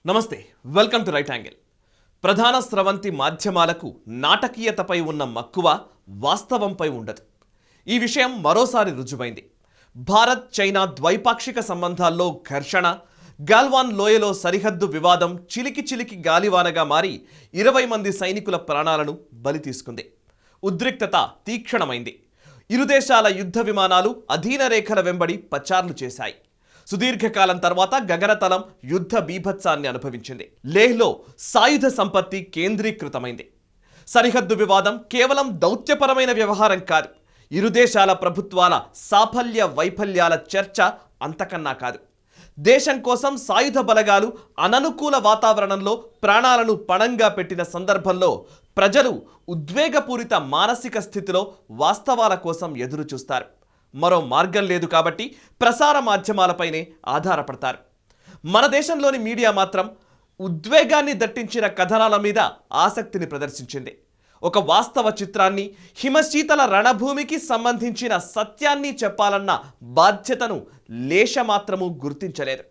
నమస్తే, welcome to right angle. ప్రధాన స్రవంతి మాధ్యమాలకు నాటకీయతపై ఉన్న మక్కువ వాస్తవంపై ఉండదు. ఈ విషయం మరోసారి రుజువైంది. భారత్ చైనా ద్వైపాక్షిక సంబంధాల్లో ఘర్షణ, గాల్వాన్ లోయలో సరిహద్దు వివాదం చిలికి చిలికి గాలివానగా మారి 20 మంది సైనికుల ప్రాణాలను బలి తీసుకుంది. ఉద్రిక్తత తీక్షణమైంది. ఇరు దేశాల యుద్ధ విమానాలు అధీన రేఖల వెంబడి పచార్లు చేశాయి. సుదీర్ఘకాలం తర్వాత గగనతలం యుద్ధ బీభత్సాన్ని అనుభవించింది. లేహ్లో సాయుధ సంపత్తి కేంద్రీకృతమైంది. సరిహద్దు వివాదం కేవలం దౌత్యపరమైన వ్యవహారం కాదు, ఇరు దేశాల ప్రభుత్వాల సాఫల్య వైఫల్యాల చర్చ అంతకన్నా కాదు. దేశం కోసం సాయుధ బలగాలు అననుకూల వాతావరణంలో ప్రాణాలను పణంగా పెట్టిన సందర్భంలో ప్రజలు ఉద్వేగపూరిత మానసిక స్థితిలో వాస్తవాల కోసం ఎదురు చూస్తారు. మరో మార్గం లేదు కాబట్టి ప్రసార మాధ్యమాలపైనే ఆధారపడతారు. మన దేశంలోని మీడియా మాత్రం ఉద్వేగాన్ని దట్టించిన కథనాల మీద ఆసక్తిని ప్రదర్శించింది. ఒక వాస్తవ చిత్రాన్ని, హిమశీతల రణభూమికి సంబంధించిన సత్యాన్ని చెప్పాలన్న బాధ్యతను లేశమాత్రము గుర్తించలేదు.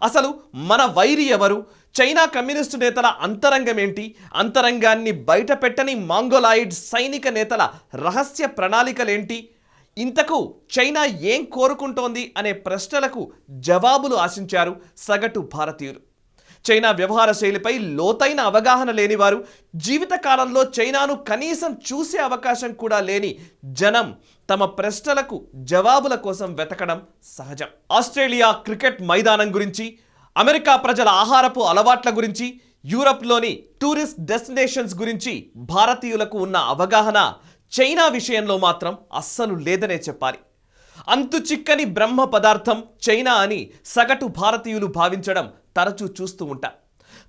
అసలు మన వైరి ఎవరు? చైనా కమ్యూనిస్టు నేతల అంతరంగమేంటి? అంతరంగాన్ని బయటపెట్టని మాంగోలాయిడ్ సైనిక నేతల రహస్య ప్రణాళికలేంటి? ఇంతకు చైనా ఏం కోరుకుంటోంది అనే ప్రశ్నలకు జవాబులు ఆశించారు సగటు భారతీయులు. చైనా వ్యవహార శైలిపై లోతైన అవగాహన లేనివారు, జీవితకాలంలో చైనాను కనీసం చూసే అవకాశం కూడా లేని జనం తమ ప్రశ్నలకు జవాబుల కోసం వెతకడం సహజం. ఆస్ట్రేలియా క్రికెట్ మైదానం గురించి, అమెరికా ప్రజల ఆహారపు అలవాట్ల గురించి, యూరప్లోని టూరిస్ట్ డెస్టినేషన్స్ గురించి భారతీయులకు ఉన్న అవగాహన చైనా విషయంలో మాత్రం అస్సలు లేదనే చెప్పాలి. అంతు చిక్కని బ్రహ్మ పదార్థం చైనా అని సగటు భారతీయులు భావించడం తరచూ చూస్తూ ఉంటారు.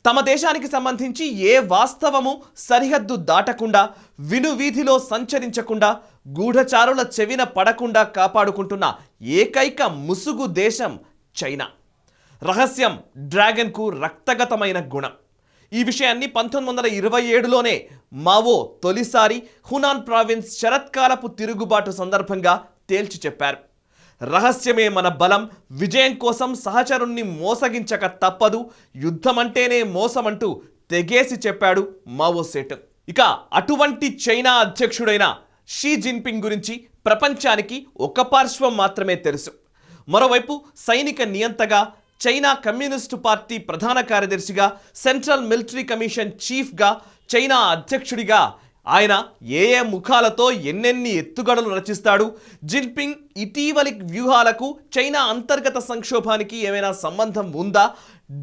తమ దేశానికి సంబంధించి ఏ వాస్తవము సరిహద్దు దాటకుండా, వినువీధిలో సంచరించకుండా, గూఢచారుల చెవిన పడకుండా కాపాడుకుంటున్న ఏకైక ముసుగు దేశం చైనా. రహస్యం డ్రాగన్కు రక్తగతమైన గుణం. ఈ విషయాన్ని 1927లోనే మావో తొలిసారి హునాన్ ప్రావిన్స్ శరత్కాలపు తిరుగుబాటు సందర్భంగా తేల్చి చెప్పారు. రహస్యమే మన బలం, విజయం కోసం సహచరుణ్ణి మోసగించక తప్పదు, యుద్ధమంటేనే మోసమంటూ తెగేసి చెప్పాడు మావో సేటు. ఇక అటువంటి చైనా అధ్యక్షుడైన షీ జిన్పింగ్ గురించి ప్రపంచానికి ఒక పార్శ్వం మాత్రమే తెలుసు. మరోవైపు సైనిక నియంతగా, చైనా కమ్యూనిస్టు పార్టీ ప్రధాన కార్యదర్శిగా, సెంట్రల్ మిలిటరీ కమిషన్ చీఫ్గా, చైనా అధ్యక్షుడిగా ఆయన ఏ ముఖాలతో ఎన్నెన్ని ఎత్తుగడలు రచిస్తాడు? జిన్పింగ్ ఇటీవలి వ్యూహాలకు చైనా అంతర్గత సంక్షోభానికి ఏమైనా సంబంధం ఉందా?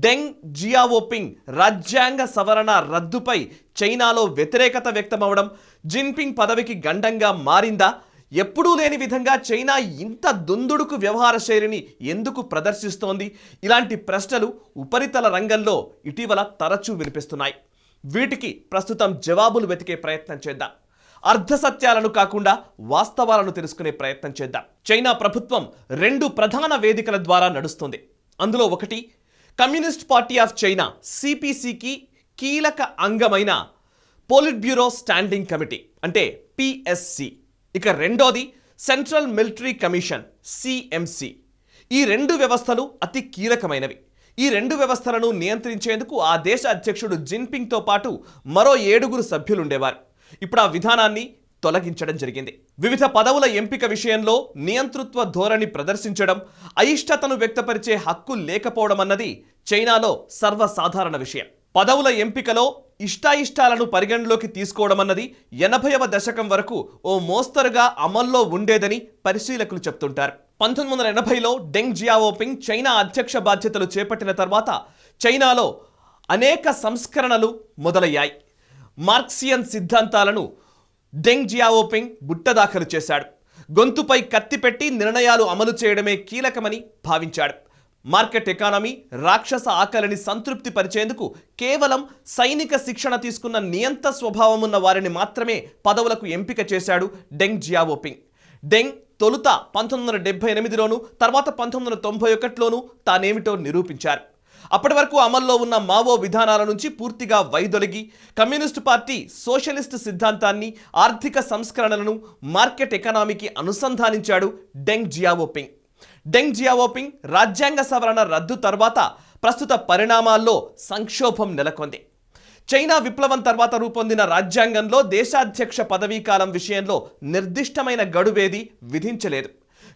డెంగ్ జియావోపింగ్ రాజ్యాంగ సవరణ రద్దుపై చైనాలో వ్యతిరేకత వ్యక్తమవడం జిన్పింగ్ పదవికి గండంగా మారిందా? ఎప్పుడూ లేని విధంగా చైనా ఇంత దుందుడుకు వ్యవహార శైలిని ఎందుకు ప్రదర్శిస్తోంది? ఇలాంటి ప్రశ్నలు ఉపరితల రంగంలో ఇటీవల తరచూ వినిపిస్తున్నాయి. వీటికి ప్రస్తుతం జవాబులు వెతికే ప్రయత్నం చేద్దాం. అర్ధసత్యాలను కాకుండా వాస్తవాలను తెలుసుకునే ప్రయత్నం చేద్దాం. చైనా ప్రభుత్వం 2 ప్రధాన వేదికల ద్వారా నడుస్తుంది. అందులో ఒకటి కమ్యూనిస్ట్ పార్టీ ఆఫ్ చైనా సిపిసికి కీలక అంగమైన పోలిట్ బ్యూరో స్టాండింగ్ కమిటీ అంటే పిఎస్సి. ఇక రెండోది సెంట్రల్ మిలిటరీ కమిషన్ సిఎంసి. ఈ 2 వ్యవస్థలు అతి కీలకమైనవి. ఈ 2 వ్యవస్థలను నియంత్రించేందుకు ఆ దేశ అధ్యక్షుడు జిన్పింగ్తో పాటు మరో 7 సభ్యులు ఉండేవారు. ఇప్పుడు ఆ విధానాన్ని తొలగించడం జరిగింది. వివిధ పదవుల ఎంపిక విషయంలో నియంతృత్వ ధోరణి ప్రదర్శించడం, అయిష్టతను వ్యక్తపరిచే హక్కు లేకపోవడం అన్నది చైనాలో సర్వసాధారణ విషయం. పదవుల ఎంపికలో ఇష్టాయిష్టాలను పరిగణలోకి తీసుకోవడం అన్నది 80వ దశకం వరకు ఓ మోస్తరుగా అమల్లో ఉండేదని పరిశీలకులు చెప్తుంటారు. 1980లో డెంగ్ జియావోపింగ్ చైనా అధ్యక్ష బాధ్యతలు చేపట్టిన తర్వాత చైనాలో అనేక సంస్కరణలు మొదలయ్యాయి. మార్క్సియన్ సిద్ధాంతాలను డెంగ్ జియావోపింగ్ బుట్టదాఖలు చేశాడు. గొంతుపై కత్తి పెట్టి నిర్ణయాలు అమలు చేయడమే కీలకమని భావించాడు. మార్కెట్ ఎకానమీ, రాక్షస ఆకలిని సంతృప్తి పరిచేందుకు కేవలం సైనిక శిక్షణ తీసుకున్న నియంత స్వభావం ఉన్న వారిని మాత్రమే పదవులకు ఎంపిక చేశాడు డెంగ్ జియావోపింగ్. డెంగ్ తొలుత 1978లోను, తర్వాత 1991లోను తానేమిటో నిరూపించారు. అప్పటి వరకు అమల్లో ఉన్న మావో విధానాల నుంచి పూర్తిగా వైదొలిగి కమ్యూనిస్టు పార్టీ సోషలిస్ట్ సిద్ధాంతాన్ని, ఆర్థిక సంస్కరణలను మార్కెట్ ఎకానమీకి అనుసంధానించాడు డెంగ్ జియావోపింగ్. డెంగ్ జియావోపింగ్ రాజ్యాంగ సవరణ రద్దు తర్వాత ప్రస్తుత పరిణామాల్లో సంక్షోభం నెలకొంది. చైనా విప్లవం తర్వాత రూపొందిన రాజ్యాంగంలో దేశాధ్యక్ష పదవీకాలం విషయంలో నిర్దిష్టమైన గడువేది విధించలేదు.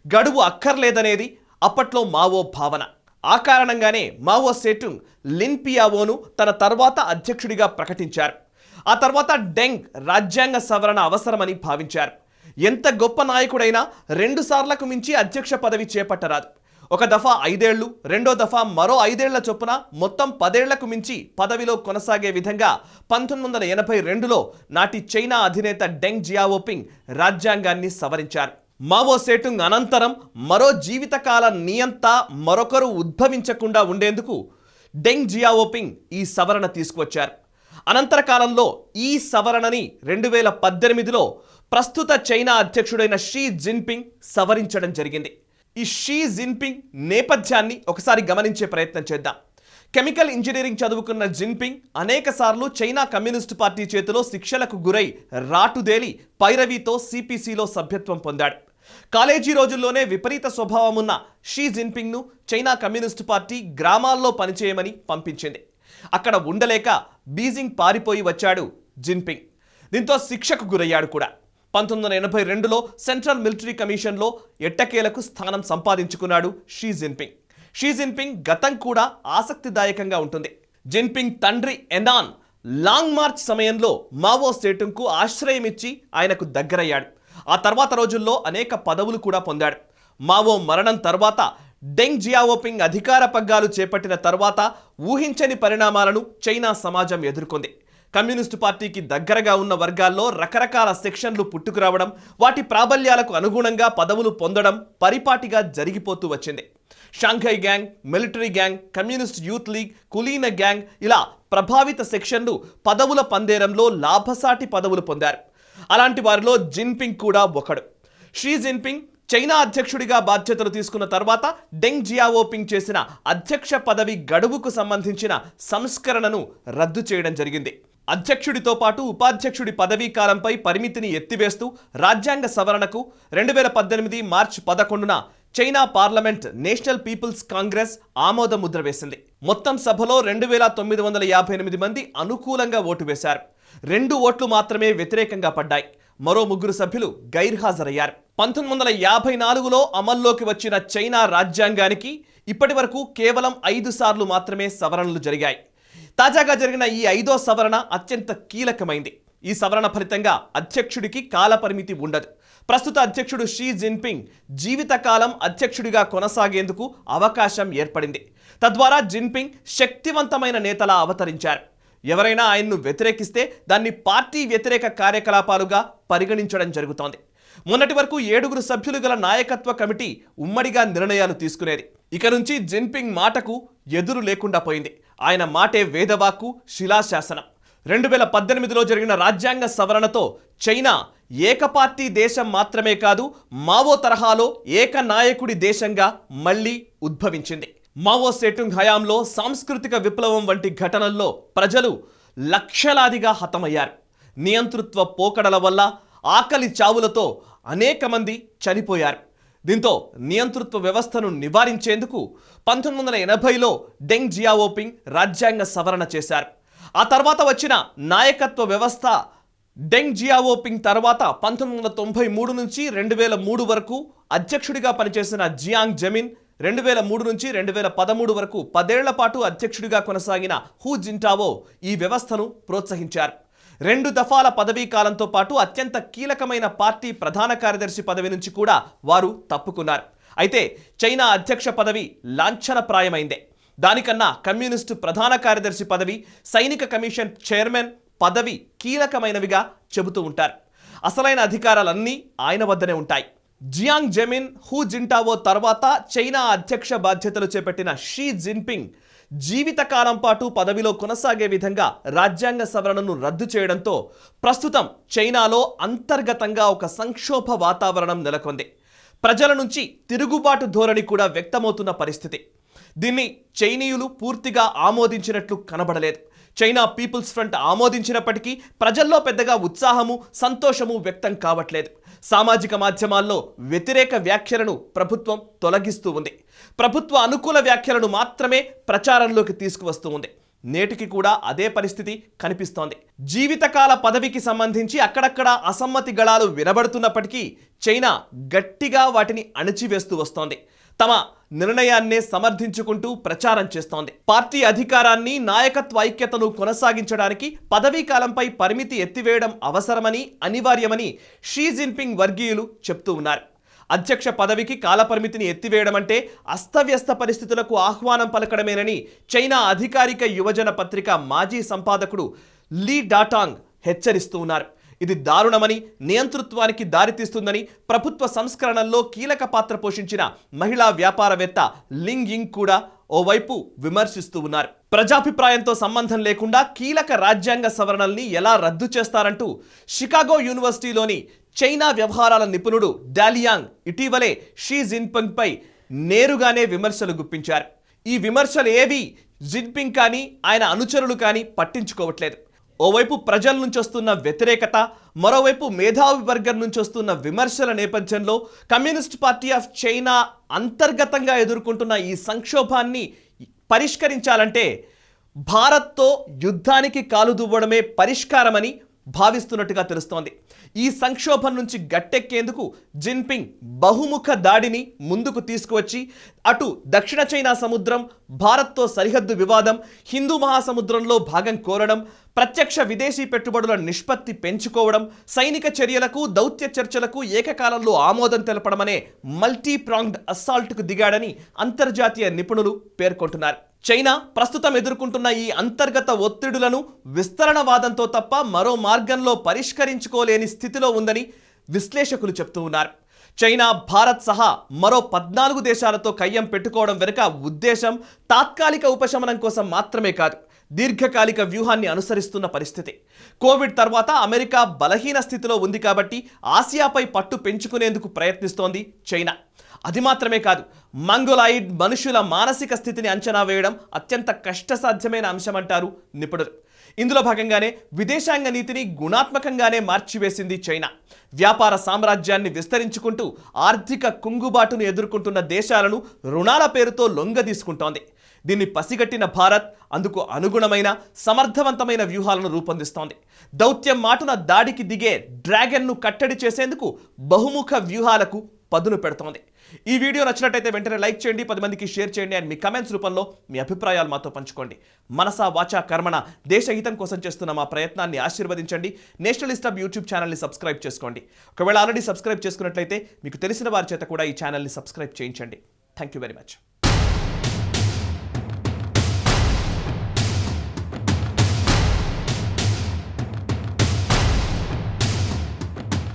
గడువు అక్కర్లేదనేది అప్పట్లో మావో భావన. ఆ కారణంగానే మావో సేటుంగ్ లిన్ పియావోను తన తర్వాత అధ్యక్షుడిగా ప్రకటించారు. ఆ తర్వాత డెంగ్ రాజ్యాంగ సవరణ అవసరమని భావించారు. ఎంత గొప్ప నాయకుడైనా 2 సార్లకు మించి అధ్యక్ష పదవి చేపట్టరాదు. ఒక దఫా 5 ఏళ్లు, రెండో దఫా మరో 5 ఏళ్ల చొప్పున మొత్తం 10 ఏళ్లకు మించి పదవిలో కొనసాగే విధంగా 1982లో నాటి చైనా అధినేత డెంగ్ జియావోపింగ్ రాజ్యాంగాన్ని సవరించారు. మావో సేటుంగ్ అనంతరం మరో జీవితకాల నియంత మరొకరు ఉద్భవించకుండా ఉండేందుకు డెంగ్ జియావోపింగ్ ఈ సవరణ తీసుకువచ్చారు. అనంతర కాలంలో ఈ సవరణని 2018లో ప్రస్తుత చైనా అధ్యక్షుడైన షీ జిన్పింగ్ సవరించడం జరిగింది. ఈ షీ జిన్పింగ్ నేపథ్యాన్ని ఒకసారి గమనించే ప్రయత్నం చేద్దాం. కెమికల్ ఇంజనీరింగ్ చదువుకున్న జిన్పింగ్ అనేకసార్లు చైనా కమ్యూనిస్టు పార్టీ చేతిలో శిక్షలకు గురై రాటుదేలి పైరవీతో సిపిసిలో సభ్యత్వం పొందాడు. కాలేజీ రోజుల్లోనే విపరీత స్వభావం ఉన్న షీ జిన్పింగ్ను చైనా కమ్యూనిస్టు పార్టీ గ్రామాల్లో పనిచేయమని పంపించింది. అక్కడ ఉండలేక బీజింగ్ పారిపోయి వచ్చాడు జిన్పింగ్. దీంతో శిక్షకు గురయ్యాడు కూడా. 1982లో సెంట్రల్ మిలిటరీ కమిషన్లో ఎట్టకేలకు స్థానం సంపాదించుకున్నాడు షీ జిన్పింగ్. షీ జిన్పింగ్ గతం కూడా ఆసక్తిదాయకంగా ఉంటుంది. జిన్పింగ్ తండ్రి ఎనాన్ లాంగ్ మార్చ్ సమయంలో మావో సేటుంగ్కు ఆశ్రయమిచ్చి ఆయనకు దగ్గరయ్యాడు. ఆ తర్వాత రోజుల్లో అనేక పదవులు కూడా పొందాడు. మావో మరణం తర్వాత డెంగ్ జియావోపింగ్ అధికార పగ్గాలు చేపట్టిన తర్వాత ఊహించని పరిణామాలను చైనా సమాజం ఎదుర్కొంది. కమ్యూనిస్టు పార్టీకి దగ్గరగా ఉన్న వర్గాల్లో రకరకాల సెక్షన్లు పుట్టుకురావడం, వాటి ప్రాబల్యాలకు అనుగుణంగా పదవులు పొందడం పరిపాటిగా జరిగిపోతూ వచ్చింది. Shanghai gang, military gang, communist youth league, కులీన గ్యాంగ్ ఇలా ప్రభావిత సెక్షన్లు పదవుల పందేరంలో లాభసాటి పదవులు పొందారు. అలాంటి వారిలో జిన్పింగ్ కూడా ఒకడు. షీ జిన్పింగ్ చైనా అధ్యక్షుడిగా బాధ్యతలు తీసుకున్న తర్వాత డెంగ్ జియావోపింగ్ చేసిన అధ్యక్ష పదవి గడువుకు సంబంధించిన సంస్కరణను రద్దు చేయడం జరిగింది. అధ్యక్షుడితో పాటు ఉపాధ్యక్షుడి పదవీ కాలంపై పరిమితిని ఎత్తివేస్తూ రాజ్యాంగ సవరణకు 2018 మార్చి 11న China parliament national people's congress ఆమోద ముద్ర వేసింది. మొత్తం సభలో 2958 మంది అనుకూలంగా ఓటు వేశారు. 2 ఓట్లు మాత్రమే వ్యతిరేకంగా పడ్డాయి. మరో 3 సభ్యులు గైర్హాజరయ్యారు. 1954లో అమల్లోకి వచ్చిన చైనా రాజ్యాంగానికి ఇప్పటి వరకు కేవలం 5 సార్లు మాత్రమే సవరణలు జరిగాయి. తాజాగా జరిగిన ఈ 5వ సవరణ అత్యంత కీలకమైంది. ఈ సవరణ ఫలితంగా అధ్యక్షుడికి కాలపరిమితి ఉండదు. ప్రస్తుత అధ్యక్షుడు షీ జిన్పింగ్ జీవితకాలం అధ్యక్షుడిగా కొనసాగేందుకు అవకాశం ఏర్పడింది. తద్వారా జిన్పింగ్ శక్తివంతమైన నేతలా అవతరించారు. ఎవరైనా ఆయన్ను వ్యతిరేకిస్తే దాన్ని పార్టీ వ్యతిరేక కార్యకలాపాలుగా పరిగణించడం జరుగుతోంది. మొన్నటి వరకు 7 సభ్యులు గల నాయకత్వ కమిటీ ఉమ్మడిగా నిర్ణయాలు తీసుకునేది. ఇక నుంచి జిన్పింగ్ మాటకు ఎదురు లేకుండా పోయింది. ఆయన మాటే వేదవాక్కు, శిలాశాసనం. 2018లో జరిగిన రాజ్యాంగ సవరణతో చైనా ఏకపార్టీ దేశం మాత్రమే కాదు, మావో తరహాలో ఏకనాయకుడి దేశంగా మళ్లీ ఉద్భవించింది. మావో సేటుంగ్ హయాంలో సాంస్కృతిక విప్లవం వంటి ఘటనల్లో ప్రజలు లక్షలాదిగా హతమయ్యారు. నియంతృత్వ పోకడల వల్ల, ఆకలి చావులతో అనేక మంది చనిపోయారు. దీంతో నియంతృత్వ వ్యవస్థను నివారించేందుకు 1980లో డెంగ్ జియావోపింగ్ రాజ్యాంగ సవరణ చేశారు. ఆ తర్వాత వచ్చిన నాయకత్వ వ్యవస్థ డెంగ్ జియావోపింగ్ తర్వాత 1993 నుంచి 2003 వరకు అధ్యక్షుడిగా పనిచేసిన జియాంగ్ జెమిన్ 2003 నుంచి 2013 వరకు 10 ఏళ్ల పాటు అధ్యక్షుడిగా కొనసాగిన హూ జింటావో ఈ వ్యవస్థను ప్రోత్సహించారు. 2 దఫాల పదవీ కాలంతో పాటు అత్యంత కీలకమైన పార్టీ ప్రధాన కార్యదర్శి పదవి నుంచి కూడా వారు తప్పుకున్నారు. అయితే చైనా అధ్యక్ష పదవి లాంఛనప్రాయమైందే. దానికన్నా కమ్యూనిస్టు ప్రధాన కార్యదర్శి పదవి, సైనిక కమిషన్ చైర్మన్ పదవి కీలకమైనవిగా చెబుతూ ఉంటారు. అసలైన అధికారాలన్నీ ఆయన వద్దనే ఉంటాయి. జియాంగ్ జెమిన్, హూ జింటావో తర్వాత చైనా అధ్యక్ష బాధ్యతలు చేపట్టిన షీ జిన్పింగ్ జీవితకాలం పాటు పదవిలో కొనసాగే విధంగా రాజ్యాంగ సవరణను రద్దు చేయడంతో ప్రస్తుతం చైనాలో అంతర్గతంగా ఒక సంక్షోభ వాతావరణం నెలకొంది. ప్రజల నుంచి తిరుగుబాటు ధోరణి కూడా వ్యక్తమవుతున్న పరిస్థితి. దీన్ని చైనీయులు పూర్తిగా ఆమోదించినట్లు కనబడలేదు. చైనా పీపుల్స్ ఫ్రంట్ ఆమోదించినప్పటికీ ప్రజల్లో పెద్దగా ఉత్సాహము సంతోషము వ్యక్తం కావట్లేదు. సామాజిక మాధ్యమాల్లో వ్యతిరేక వ్యాఖ్యలను ప్రభుత్వం తొలగిస్తూ ఉంది. ప్రభుత్వ అనుకూల వ్యాఖ్యలను మాత్రమే ప్రచారంలోకి తీసుకువస్తూ ఉంది. నేటికి కూడా అదే పరిస్థితి కనిపిస్తోంది. జీవితకాల పదవికి సంబంధించి అక్కడక్కడ అసమ్మతి గళాలు వినబడుతున్నప్పటికీ చైనా గట్టిగా వాటిని అణిచివేస్తూ వస్తోంది. తమ నిర్ణయాన్నే సమర్థించుకుంటూ ప్రచారం చేస్తోంది. పార్టీ అధికారాన్ని నాయకత్వ ఐక్యతను కొనసాగించడానికి పదవీ కాలంపై పరిమితి ఎత్తివేయడం అవసరమని అనివార్యమని షీ జిన్పింగ్ వర్గీయులు చెప్తూ ఉన్నారు. అధ్యక్ష పదవికి కాలపరిమితిని ఎత్తివేయడం అంటే అస్తవ్యస్త పరిస్థితులకు ఆహ్వానం పలకడమేనని చైనా అధికారిక యువజన పత్రిక మాజీ సంపాదకుడు లీ డాటాంగ్ హెచ్చరిస్తూ ఉన్నారు. ఇది దారుణమని, నియంతృత్వానికి దారితీస్తుందని ప్రభుత్వ సంస్కరణల్లో కీలక పాత్ర పోషించిన మహిళా వ్యాపారవేత్త లింగ్ యింగ్ కూడా ఓవైపు విమర్శిస్తూ ఉన్నారు. ప్రజాభిప్రాయంతో సంబంధం లేకుండా కీలక రాజ్యాంగ సవరణల్ని ఎలా రద్దు చేస్తారంటూ షికాగో యూనివర్సిటీలోని చైనా వ్యవహారాల నిపుణుడు డాలియాంగ్ ఇటీవలే షీ జిన్పింగ్ పై నేరుగానే విమర్శలు గుప్పించారు. ఈ విమర్శలు ఏవి జిన్పింగ్ కానీ ఆయన అనుచరులు కానీ పట్టించుకోవట్లేదు. ఓవైపు ప్రజల నుంచి వస్తున్న వ్యతిరేకత, మరోవైపు మేధావి వర్గం నుంచి వస్తున్న విమర్శల నేపథ్యంలో కమ్యూనిస్ట్ పార్టీ ఆఫ్ చైనా అంతర్గతంగా ఎదుర్కొంటున్న ఈ సంక్షోభాన్ని పరిష్కరించాలంటే భారత్తో యుద్ధానికి కాలుదువ్వడమే పరిష్కారమని భావిస్తున్నట్టుగా తెలుస్తోంది. ఈ సంక్షోభం నుంచి గట్టెక్కేందుకు జిన్పింగ్ బహుముఖ దాడిని ముందుకు తీసుకువచ్చి అటు దక్షిణ చైనా సముద్రం, భారత్తో సరిహద్దు వివాదం, హిందూ మహాసముద్రంలో భాగం కోరడం, ప్రత్యక్ష విదేశీ పెట్టుబడుల నిష్పత్తి పెంచుకోవడం, సైనిక చర్యలకు దౌత్య చర్చలకు ఏకకాలంలో ఆమోదం తెలపడమనే మల్టీ ప్రాంగ్డ్ అసాల్ట్కు దిగాడని అంతర్జాతీయ నిపుణులు పేర్కొంటున్నారు. చైనా ప్రస్తుతం ఎదుర్కొంటున్న ఈ అంతర్గత ఒత్తిడులను విస్తరణవాదంతో తప్ప మరో మార్గంలో పరిష్కరించుకోలేని స్థితిలో ఉందని విశ్లేషకులు చెప్తూ ఉన్నారు. చైనా, భారత్ సహా మరో 14 దేశాలతో కయ్యం పెట్టుకోవడం వెనుక ఉద్దేశం తాత్కాలిక ఉపశమనం కోసం మాత్రమే కాదు, దీర్ఘకాలిక వ్యూహాన్ని అనుసరిస్తున్న పరిస్థితి. కోవిడ్ తర్వాత అమెరికా బలహీన స్థితిలో ఉంది కాబట్టి ఆసియాపై పట్టు పెంచుకునేందుకు ప్రయత్నిస్తోంది చైనా. అది మాత్రమే కాదు, మంగోలాయిడ్ మనుషుల మానసిక స్థితిని అంచనా వేయడం అత్యంత కష్టసాధ్యమైన అంశమంటారు నిపుణులు. ఇందులో భాగంగానే విదేశాంగ నీతిని గుణాత్మకంగానే మార్చివేసింది చైనా. వ్యాపార సామ్రాజ్యాన్ని విస్తరించుకుంటూ ఆర్థిక కుంగుబాటును ఎదుర్కొంటున్న దేశాలను రుణాల పేరుతో లొంగదీసుకుంటోంది. దీన్ని పసిగట్టిన భారత్ అందుకు అనుగుణమైన సమర్థవంతమైన వ్యూహాలను రూపొందిస్తోంది. దౌత్యం మాటున దాడికి దిగే డ్రాగన్ను కట్టడి చేసేందుకు బహుముఖ వ్యూహాలకు పదును పెడుతోంది. ఈ వీడియో నచ్చినట్టయితే వెంటనే లైక్ చేయండి, 10 మందికి షేర్ చేయండి అండ్ మీ కమెంట్స్ రూపంలో మీ అభిప్రాయాలు మాతో పంచుకోండి. మనసా వాచా కర్మణ దేశహితం కోసం చేస్తున్న మా ప్రయత్నాన్ని ఆశీర్వదించండి. నేషనలిస్ట్ హబ్ యూట్యూబ్ ఛానల్ని సబ్స్క్రైబ్ చేసుకోండి. ఒకవేళ ఆల్రెడీ సబ్స్క్రైబ్ చేసుకున్నట్లయితే మీకు తెలిసిన వారి చేత కూడా ఈ ఛానల్ని సబ్స్క్రైబ్ చేయించండి. Thank you very much.